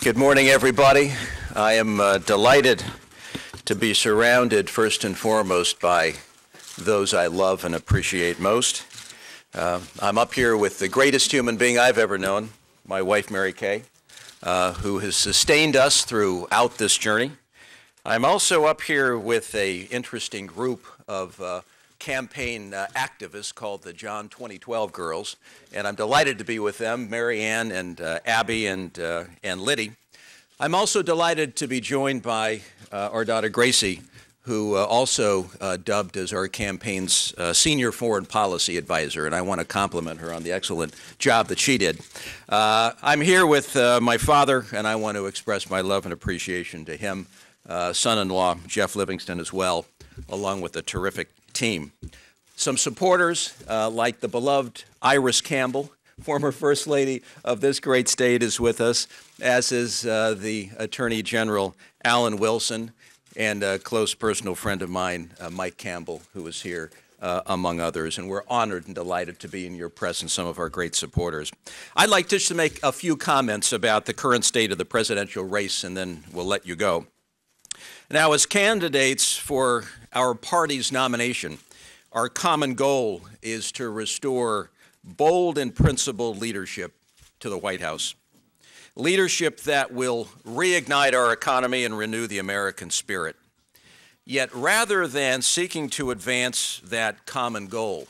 Good morning, everybody. I am delighted to be surrounded, first and foremost, by those I love and appreciate most. I'm up here with the greatest human being I've ever known, my wife, Mary Kay, who has sustained us throughout this journey. I'm also up here with an interesting group of campaign activists called the John 2012 Girls, and I'm delighted to be with them, Mary Ann and Abby and Liddy. I'm also delighted to be joined by our daughter Gracie, who also dubbed as our campaign's senior foreign policy advisor, and I want to compliment her on the excellent job that she did. I'm here with my father, and I want to express my love and appreciation to him, son-in-law Jeff Livingston as well, along with a terrific team. Some supporters, like the beloved Iris Campbell, former First Lady of this great state, is with us, as is the Attorney General Alan Wilson, and a close personal friend of mine, Mike Campbell, who is here, among others. And we're honored and delighted to be in your presence, some of our great supporters. I'd like just to make a few comments about the current state of the presidential race, and then we'll let you go. Now, as candidates for our party's nomination, our common goal is to restore bold and principled leadership to the White House. Leadership that will reignite our economy and renew the American spirit. Yet rather than seeking to advance that common goal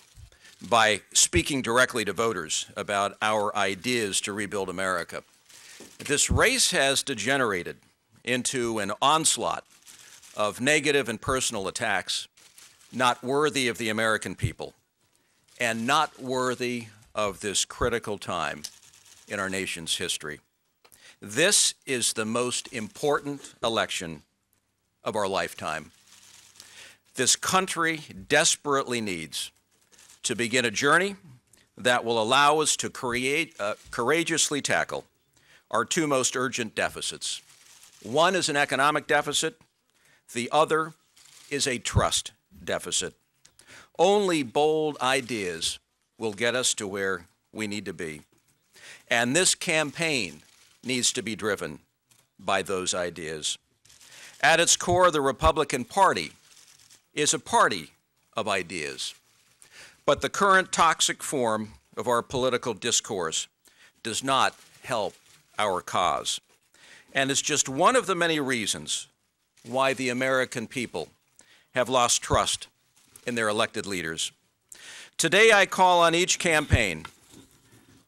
by speaking directly to voters about our ideas to rebuild America, this race has degenerated into an onslaught of negative and personal attacks not worthy of the American people and not worthy of this critical time in our nation's history. This is the most important election of our lifetime. This country desperately needs to begin a journey that will allow us to courageously tackle our two most urgent deficits. One is an economic deficit. The other is a trust deficit. Only bold ideas will get us to where we need to be. And this campaign needs to be driven by those ideas. At its core, the Republican Party is a party of ideas. But the current toxic form of our political discourse does not help our cause. And it's just one of the many reasons why the American people have lost trust in their elected leaders. Today, I call on each campaign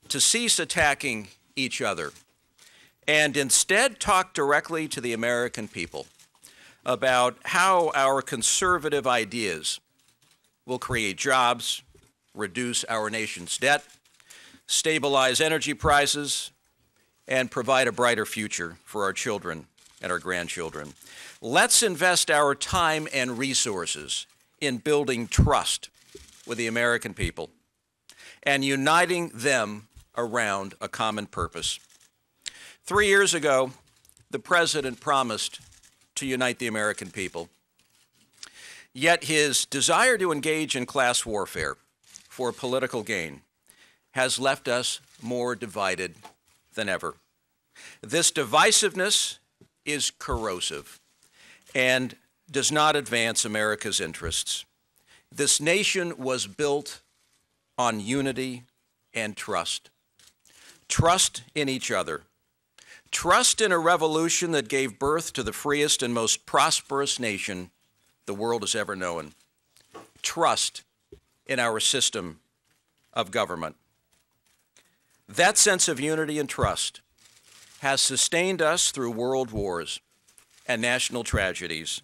to cease attacking each other and instead talk directly to the American people about how our conservative ideas will create jobs, reduce our nation's debt, stabilize energy prices, and provide a brighter future for our children and our grandchildren. Let's invest our time and resources in building trust with the American people and uniting them around a common purpose. 3 years ago, the President promised to unite the American people. Yet his desire to engage in class warfare for political gain has left us more divided than ever. This divisiveness is corrosive and does not advance America's interests. This nation was built on unity and trust. Trust in each other. Trust in a revolution that gave birth to the freest and most prosperous nation the world has ever known. Trust in our system of government. That sense of unity and trust has sustained us through world wars and national tragedies.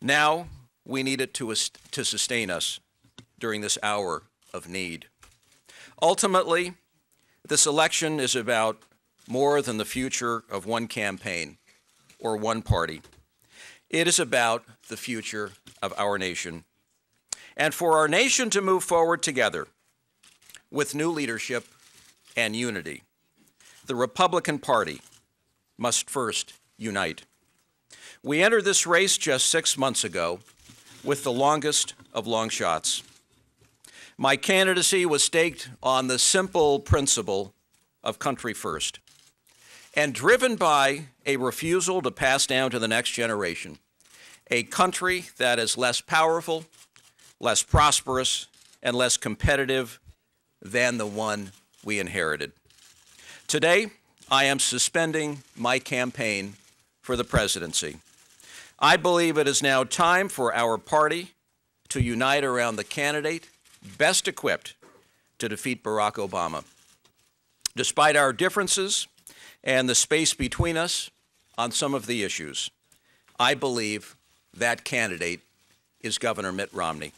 Now we need it to sustain us during this hour of need. Ultimately, this election is about more than the future of one campaign or one party. It is about the future of our nation. And for our nation to move forward together with new leadership and unity, the Republican Party must first unite. We entered this race just 6 months ago with the longest of long shots. My candidacy was staked on the simple principle of country first. and driven by a refusal to pass down to the next generation a country that is less powerful, less prosperous, and less competitive than the one we inherited. Today, I am suspending my campaign for the presidency. I believe it is now time for our party to unite around the candidate best equipped to defeat Barack Obama. Despite our differences and the space between us on some of the issues, I believe that candidate is Governor Mitt Romney.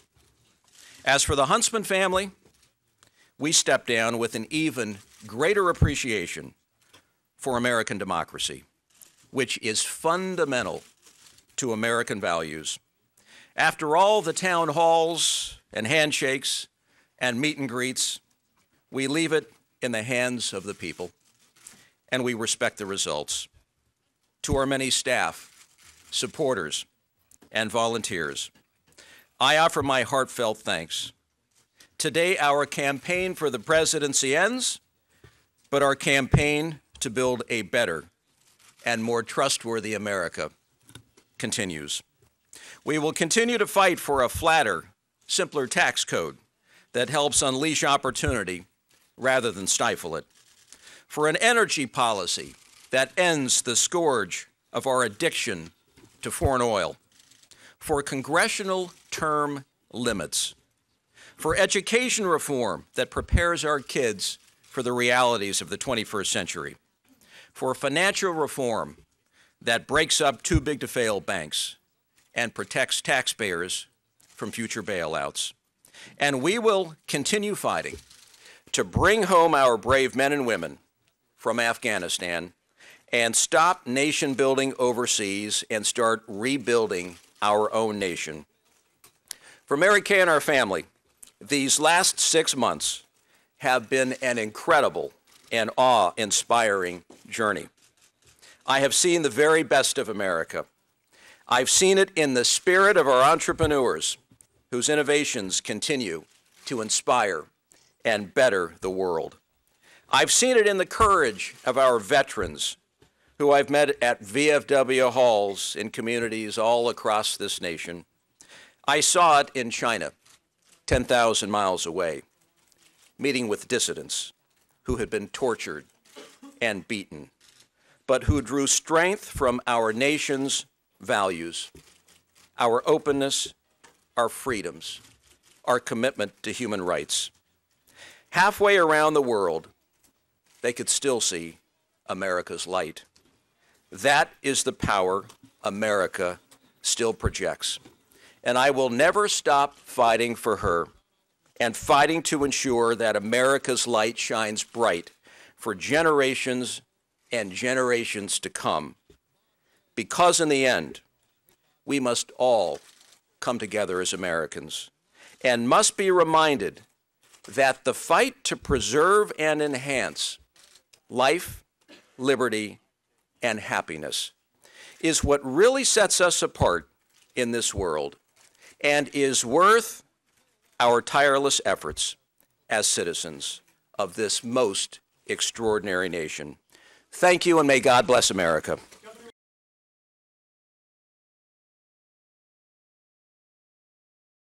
As for the Huntsman family, we step down with an even greater appreciation for American democracy, which is fundamental to American values. After all the town halls and handshakes and meet and greets, we leave it in the hands of the people, and we respect the results. To our many staff, supporters, and volunteers, I offer my heartfelt thanks. Today, our campaign for the presidency ends, but our campaign to build a better and more trustworthy America continues. We will continue to fight for a flatter, simpler tax code that helps unleash opportunity rather than stifle it, for an energy policy that ends the scourge of our addiction to foreign oil, for congressional term limits, for education reform that prepares our kids for the realities of the 21st century, for financial reform that breaks up too-big-to-fail banks and protects taxpayers from future bailouts. And we will continue fighting to bring home our brave men and women from Afghanistan and stop nation building overseas and start rebuilding our own nation. For Mary Kay and our family, these last 6 months have been an incredible and awe-inspiring journey. I have seen the very best of America. I've seen it in the spirit of our entrepreneurs, whose innovations continue to inspire and better the world. I've seen it in the courage of our veterans, who I've met at VFW halls in communities all across this nation. I saw it in China, 10,000 miles away, meeting with dissidents who had been tortured and beaten, but who drew strength from our nation's values, our openness, our freedoms, our commitment to human rights. Halfway around the world, they could still see America's light. That is the power America still projects. And I will never stop fighting for her and fighting to ensure that America's light shines bright for generations and generations to come. Because in the end, we must all come together as Americans and must be reminded that the fight to preserve and enhance life, liberty, and happiness is what really sets us apart in this world and is worth our tireless efforts as citizens of this most extraordinary nation. Thank you, and may God bless America.